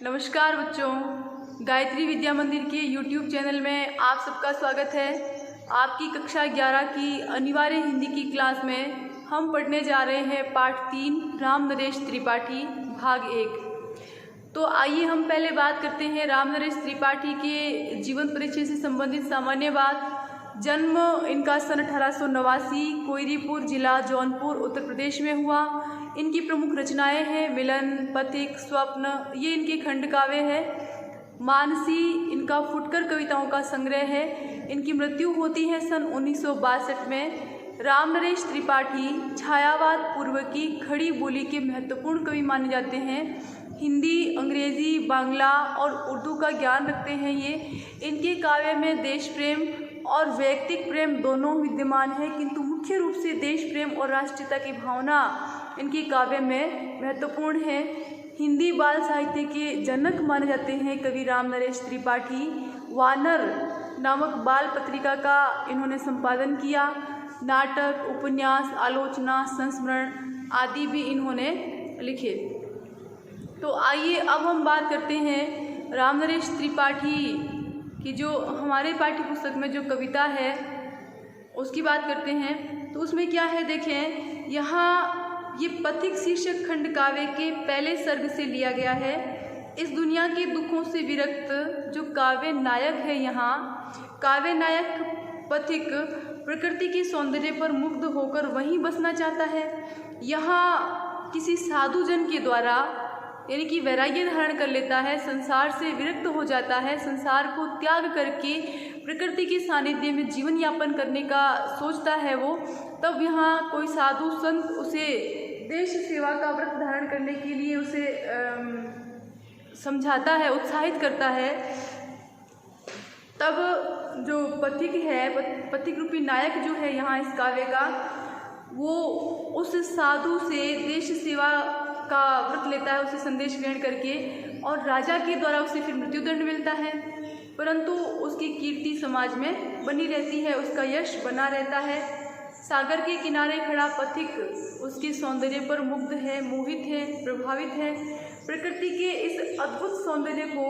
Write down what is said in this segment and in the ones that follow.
नमस्कार बच्चों, गायत्री विद्या मंदिर के YouTube चैनल में आप सबका स्वागत है। आपकी कक्षा 11 की अनिवार्य हिंदी की क्लास में हम पढ़ने जा रहे हैं पाठ 3 राम नरेश त्रिपाठी भाग 1। तो आइए हम पहले बात करते हैं राम नरेश त्रिपाठी के जीवन परिचय से संबंधित सामान्य बात। जन्म इनका सन 1889 कोयरीपुर जिला जौनपुर उत्तर प्रदेश में हुआ। इनकी प्रमुख रचनाएं हैं मिलन, पथिक, स्वप्न, ये इनके खंड काव्य है। मानसी इनका फुटकर कविताओं का संग्रह है। इनकी मृत्यु होती है सन 1962 में। राम नरेश त्रिपाठी छायावाद पूर्व की खड़ी बोली के महत्वपूर्ण कवि माने जाते हैं। हिंदी, अंग्रेजी, बांग्ला और उर्दू का ज्ञान रखते हैं ये। इनके काव्य में देश प्रेम और वैयक्तिक प्रेम दोनों विद्यमान है, किंतु मुख्य रूप से देश प्रेम और राष्ट्रीयता की भावना इनके काव्य में महत्वपूर्ण है। हिंदी बाल साहित्य के जनक माने जाते हैं कवि राम नरेश त्रिपाठी। वानर नामक बाल पत्रिका का इन्होंने संपादन किया। नाटक, उपन्यास, आलोचना, संस्मरण आदि भी इन्होंने लिखे। तो आइए अब हम बात करते हैं राम नरेश त्रिपाठी की जो हमारे पाठ्य पुस्तक में जो कविता है उसकी बात करते हैं। तो उसमें क्या है देखें, यहाँ ये पथिक शीर्षक खंड काव्य के पहले सर्ग से लिया गया है। इस दुनिया के दुखों से विरक्त जो काव्य नायक है, यहाँ काव्य नायक पथिक प्रकृति के सौंदर्य पर मुग्ध होकर वहीं बसना चाहता है। यहाँ किसी साधु जन के द्वारा यानी कि वैराग्य धारण कर लेता है, संसार से विरक्त हो जाता है, संसार को त्याग करके प्रकृति के सानिध्य में जीवन यापन करने का सोचता है वो। तब यहाँ कोई साधु संत उसे देश सेवा का व्रत धारण करने के लिए उसे समझाता है, उत्साहित करता है। तब जो पथिक है, पथिक रूपी नायक जो है यहाँ इस काव्य का, वो उस साधु से देश सेवा का व्रत लेता है, उसे संदेश ग्रहण करके, और राजा के द्वारा उसे फिर मृत्युदंड मिलता है। परंतु उसकी कीर्ति समाज में बनी रहती है, उसका यश बना रहता है। सागर के किनारे खड़ा पथिक उसके सौंदर्य पर मुग्ध है, मोहित है, प्रभावित है। प्रकृति के इस अद्भुत सौंदर्य को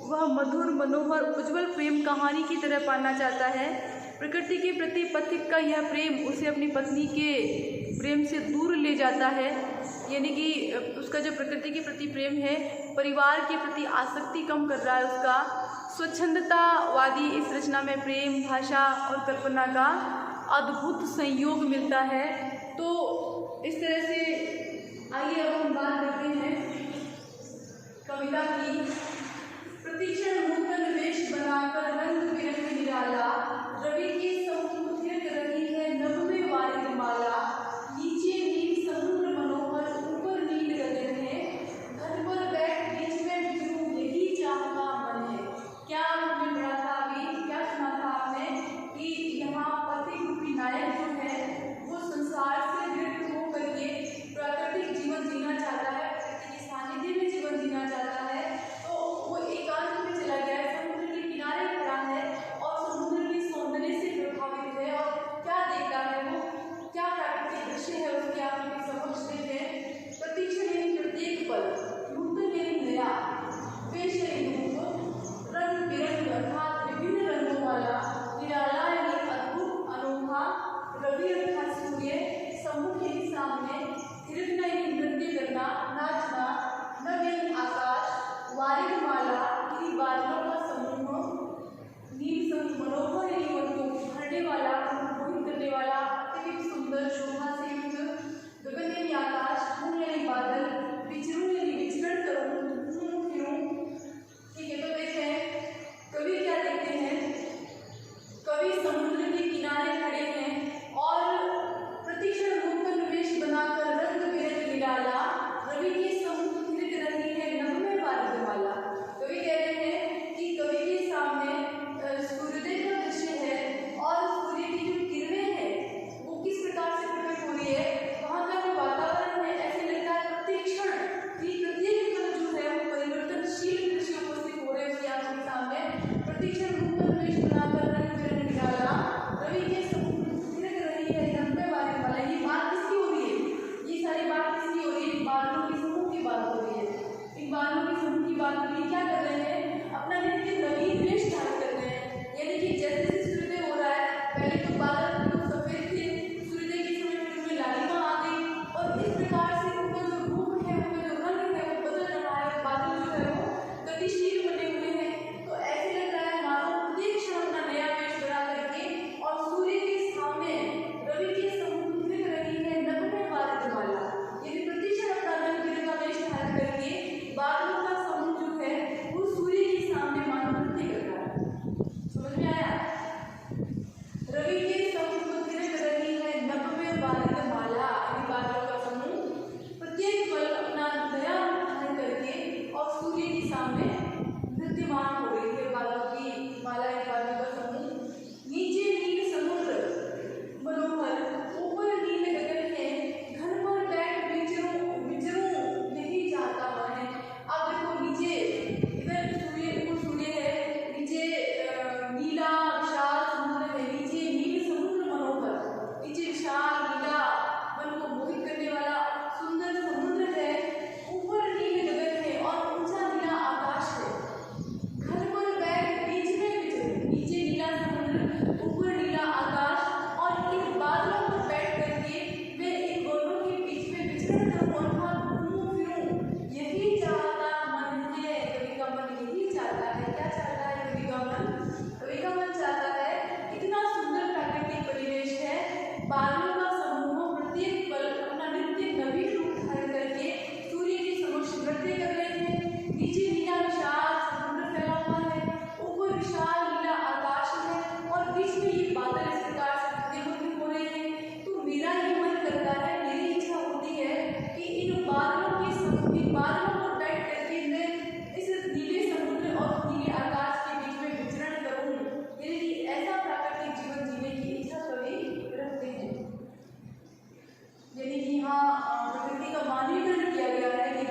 वह मधुर, मनोहर, उज्जवल प्रेम कहानी की तरह पाना चाहता है। प्रकृति के प्रति पथिक का यह प्रेम उसे अपनी पत्नी के प्रेम से दूर ले जाता है, यानी कि उसका जो प्रकृति के प्रति प्रेम है, परिवार के प्रति आसक्ति कम कर रहा है उसका। स्वच्छंदतावादी इस रचना में प्रेम, भाषा और कल्पना का अद्भुत संयोग मिलता है। तो इस तरह से आइए अब हम बात करते हैं कविता की। प्रतिक्षण नूतन वेश बनाकर रंग बिरंग निराला, रवि के समुद्र थिरक रही है नभ में वारिद माला। नीचे नील समुद्र मनोहर, ऊपर नील गगन है, घर पर बैठ बीच में बिखरूं यही चाहता मन है। क्या आपने पढ़ा था अभी, क्या सुना था आपने कि यहाँ पथिक रूपी नायक जो है वो संसार से विरक्त होकर के प्राकृतिक जीवन जीना चाहता है,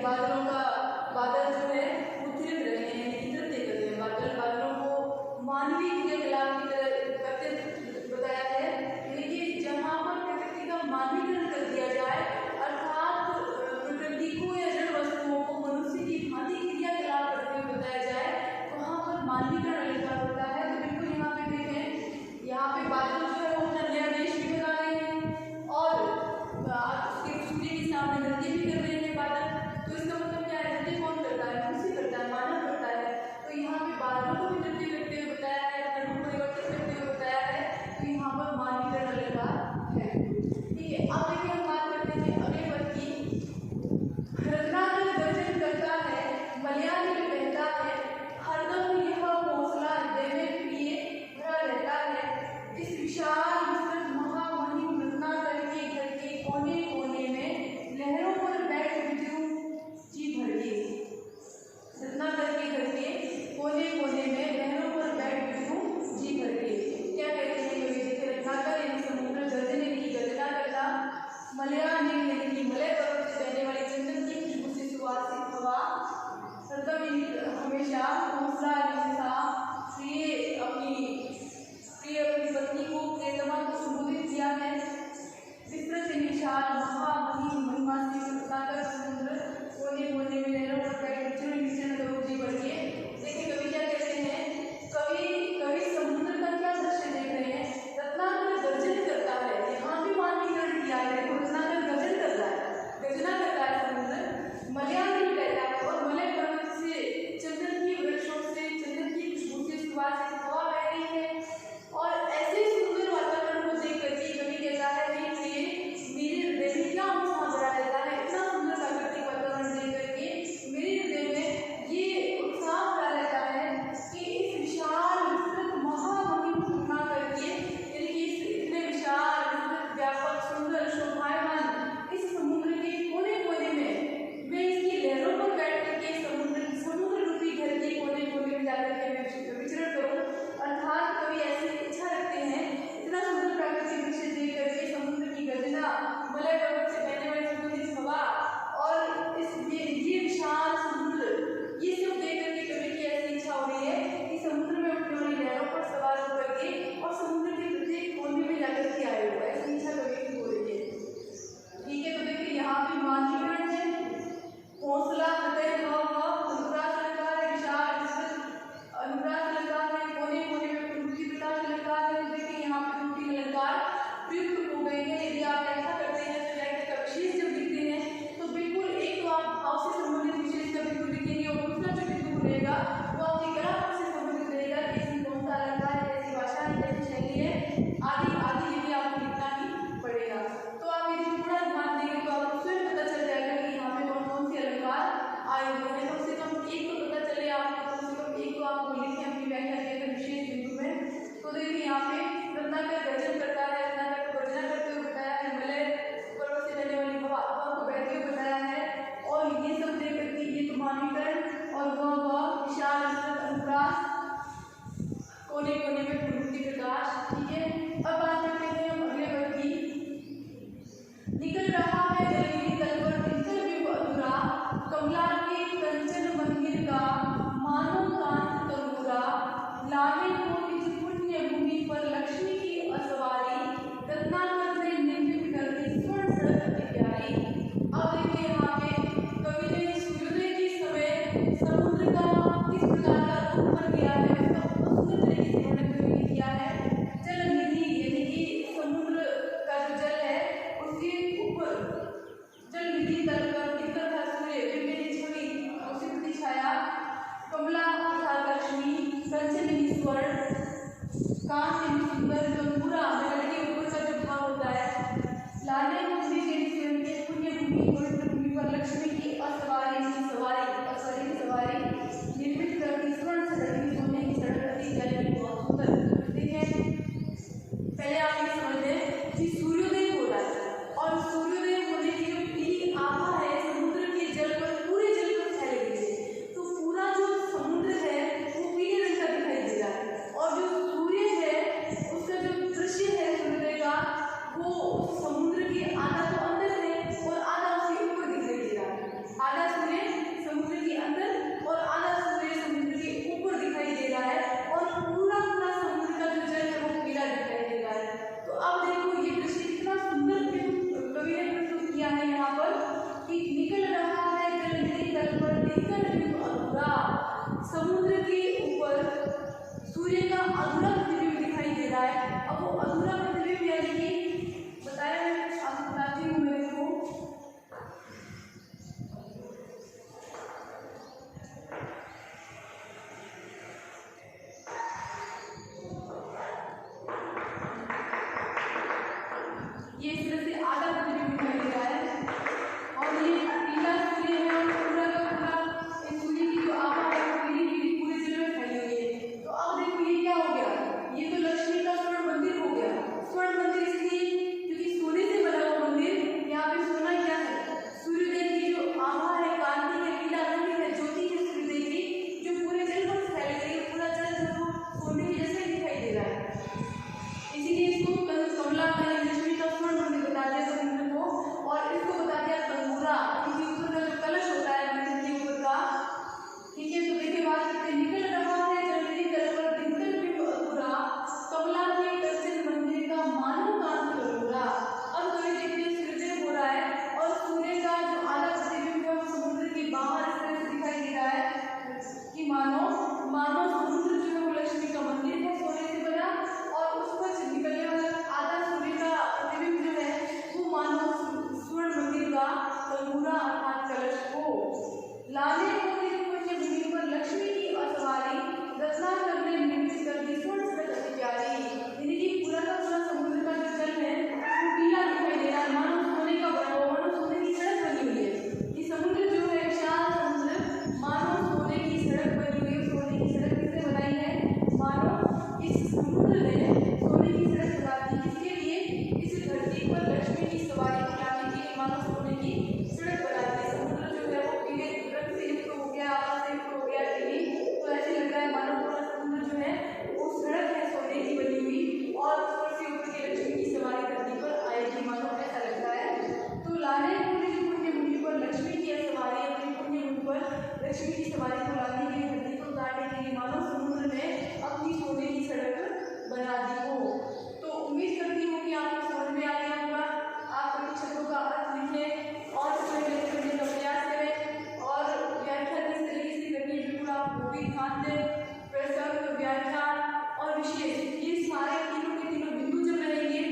बादल जो है वो थिरक रहे हैं, नृत्य कर रहे हैं। बादलों को मानवीय क्रियाकलाप की तरह करते बताया है। देखिए, जहाँ पर प्रकृति का मानवीकरण कर दिया जाए, अर्थात प्रकृति को या जड़ वस्तुओं को मनुष्य की भांति क्रियाकलाप करते हुए बताया जाए, वहाँ पर मानवीकरण अलंकार होता है। तो बिल्कुल यहाँ पे देखें, यहाँ पे बादल जो है वो अपना नया देश भी बना रहे हैं और सूर्य के सामने नृत्य भी कर रहे हैं बादल। तो इसका मतलब क्या है, नृत्य कौन करता है, मनुष्य करता है, मानव करता है। तो यहाँ पे बादलों को भी नृत्य करते हुए बताया है, अपना रूप परिवर्तित करते हुए बताया है। तो यहाँ पर मानवीकरण अलंकार है। ठीक है, अब देखिए हम बात करते हैं अगले पद की। रत्नाकर गर्जन करता है, मलयानिल बहता है, हरदम यह हौसला हृदय में प्रिय भरा रहता है। इस विशाल विस्तृत महामहिम रत्नाकर के घर के कोने कोने में लहरों पर बैठ विद्रोह जी भर के। रत्नाकर के घर के कोने कोने में लहरों पर बैठ विद्रोह जी भर के। क्या कहते हैं कवि? देखिए, रत्नाकर यानी समुद्र, गर्जने की गर्जना करना, मलयानिल यानी कि मलय पर्वत से बहने वाली चंदन की खुशबू से सुवासित हवा, हरदम हमेशा, हौसला हमेशा, प्रिय अपनी पत्नी को, प्रियतमा को संबोधित किया है। विस्तृत विशाल महामहिम महिमा से रत्नाकर समुद्र कोने कोने में लहरों पर बैठ विचरण करो जी भर के। देखिए कवि क्या कहते हैं, कवि समुद्र का क्या दृश्य देख रहे हैं। रत्नाकर गर्जन करता है, यहाँ भी मानवीकरण किया है। रत्नाकर गर्जन कर रहा है, गर्जना कर रहा है समुद्र। मलयानिल बहता है और मलय पर्वत से चंदन की वृक्षों से, चंदन की खुशबू से सुवासित हवा बह रही है। और ऐसे सुंदर वातावरण को देख करके कवि कहता है कि मेरे हृदय में क्या उत्साह भरा रहता है। इतना सुंदर प्राकृतिक वातावरण देख करके मेरे हृदय में ये उत्साह भरा रहता है कि इस विशाल विस्तृत महामहिम घटना करके, यानी कि इतने विशाल विस्तृत व्यापक सुंदर शोभायमान इस समुद्र के कोने कोने में मैं इसकी लहरों पर बैठ करके समुद्र रूपी घर के कोने कोने में जाकर के विचरण करूँ। अर्थात कवि ऐसी इच्छा रखते हैं, इतना सुंदर प्राकृतिक दृश्य देख करके, समुद्र की गर्जना, मलय पर्वत से बहने वाली सुगंधित हवा और ये विशाल समुद्र, ये सब देख करके कवि की ऐसी इच्छा हो रही है कि समुद्र में उठने वाली लहरों पर सवार होकर के और समुद्र के प्रत्येक कोने में जाकर के आए हुआ, ऐसी इच्छा कवि की हो रही है। ठीक है, तो देखिए यहाँ पे मानवीकरण है, हौसला हृदय अनुराग अलंकार है, विशाल अनुराग अलंकार है, कोने कोने में प्रमुखी प्रकाश अलंकार है। तो देखिए यहाँ पे दो तीन अलंकार प्रयुक्त हो गए हैं। यदि आप ऐसा करते हैं तो व्याख्या का विशेष जब लिखते हैं तो बिल्कुल एक तो आप भाव से संबंधित विशेष का बिल्कुल लिखेंगे और दूसरा जो बिंदु रहेगा वो आपकी ग्रामर से संबंधित रहेगा, कैसी कौन सा अलंकार है, कैसी भाषा है, कैसी शैली है, आदि आदि यदि आपको लिखना ही पड़ेगा। तो आप यदि थोड़ा ध्यान देंगे तो आपको स्वयं पता चल जाएगा कि यहाँ पे कौन कौन से अलंकार आए हुए हैं। कम से कम एक तो पता चले आपको, कम से कम एक तो आपको लिखें अपनी व्याख्या के विशेष बिंदु में। तो देखिए यहाँ पे रत्नाकर गर्जन करता है, रत्नाकर को गर्जना करते हुए बताया है, मलय पर्वत से बहने वाली हवा को बहते हुए बताया है। और ये सब देख करके ये तो मानवीकरण और वह विशाल अनुराग कोने कोने में प्रमुखी प्रकाश। ठीक है, अब बात करते हैं हम अगले वर्ग की। निकल रहा है जलगिरी तल पर दिनकर भी अधूरा, कमला के कंचन मंदिर का मानो कांत तंबूरा, लावे को निज पुण्य भूमि पर लक्ष्मी की असवारी, रत्नाकर से निर्मित करती स्वर्ण सड़क अति प्यारी। अब देखिए अधिकतर बिंदु अधूरा। समुद्र के ऊपर सूर्य का अधूरा प्रतिबिंब दिखाई दे रहा है। अब वो अधूरा प्रतिबिंब यानी कि बताया है, आपको बताती हूँ मेरे को। ये इस तरह से आधा प्रतिबिंब दिखाई दे रहा है और ये पीला सूर्य है और पूरा का पूरा इस सूर्य की जो आभा है वो पीली पीली पूरे जल में फैली हुई है। तो अब देखो ये क्या हो गया, ये तो लक्ष्मी का स्वर्ण मंदिर हो गया। स्वर्ण मंदिर इसलिए क्योंकि सोने से बना हुआ मंदिर, यहाँ पे सोना क्या है, सूर्योदय की जो आभा है, कांति है, पीला रंग है, ज्योति है सूर्योदय की जो पूरे जल पर फैल गई, पूरा जल जो सोने के जैसे दिखाई दे रहा है। इसीलिए इसको कमला लक्ष्मी का स्वर्ण मंदिर बता दिया समुद्र को, और इसको बता दिया तंबूरा, क्योंकि ऊपर का जो कलश होता है मंदिर के ऊपर का। ठीक है, तो देखिए बात करते हैं। निकल रहा है जलती तल पर दिनकर बिंब अधूरा, कमला के दक्षिण मंदिर का मानो कांत करोड़ा। अब तो ये देखिए सूर्योदय हो रहा है और सूर्य का जो आधा प्रतिबिंब है वो समुद्र के बाहर इस तरह से दिखाई दे रहा है कि मानो समुद्र जो है वो लक्ष्मी का मंदिर है, सोने से बना, और उस पर से निकलने वाला आधा सूर्य का प्रतिबिंब जो है वो मानो स्वर्ण मंदिर का तंबूरा अर्थात कलश को। लाने को भूमि पर लक्ष्मी की असवारी, रत्नाकर ने निर्मित कर दी स्वर्ण सड़क अति प्यारी। यानी कि पूरा का पूरा समुद्र का जो जल है वो पीला दिखाई दे रहा है, मानो सोने का बना हुआ, मानो सोने की सड़क बनी हुई है। ये समुद्र जो है, विशाल समुद्र, मानो सोने की सड़क बनी हुई है। सोने की सड़क किसने बनाई है, मानो इस समुद्र ने सोने की सड़क बना दी। किसके लिए, इस धरती पर लक्ष्मी की सवारी कराने के लिए मानो सोने की सड़क बना दी। समुद्र जो है वो पीले रंग से युक्त हो गया, आभा से युक्त हो गया पीली, तो ऐसे लग रहा है मानो पूरा समुद्र जो है वो सड़क है सोने की बनी हुई, और ऊपर से ऊपर के लक्ष्मी की सवारी धरती पर आएगी, मानो ऐसा लगता है। तो लाने पूरी पुण्य भूमि पर लक्ष्मी की सवारी, अपनी पुण्य भूमि पर लक्ष्मी की सवारी को लाने के लिए, धरती को उतारने के लिए मानो समुद्र ने अपनी सोने की सड़क बना दी हो। तो उम्मीद करती हूँ कि आपको समझ में आ गया होगा। आप अपने शब्दों का अर्थ लिखें और समझने करने का प्रयास करें, और व्याख्या किस तरीके से करनी है बिल्कुल आप वो भी ध्यान दें। प्रसंग, व्याख्या और विशेष, ये सारे तीनों के तीनों बिंदु जब रहेंगे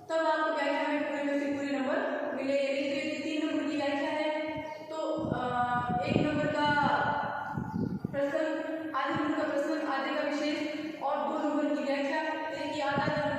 तब आपको व्याख्या में पूरे में से पूरे नंबर मिले। यदि 3 नंबर की व्याख्या है तो 1 नंबर का प्रसंग, आधे नंबर का प्रसंग, आधे का विशेष, और 2 नंबर की व्याख्या। देखिए आधा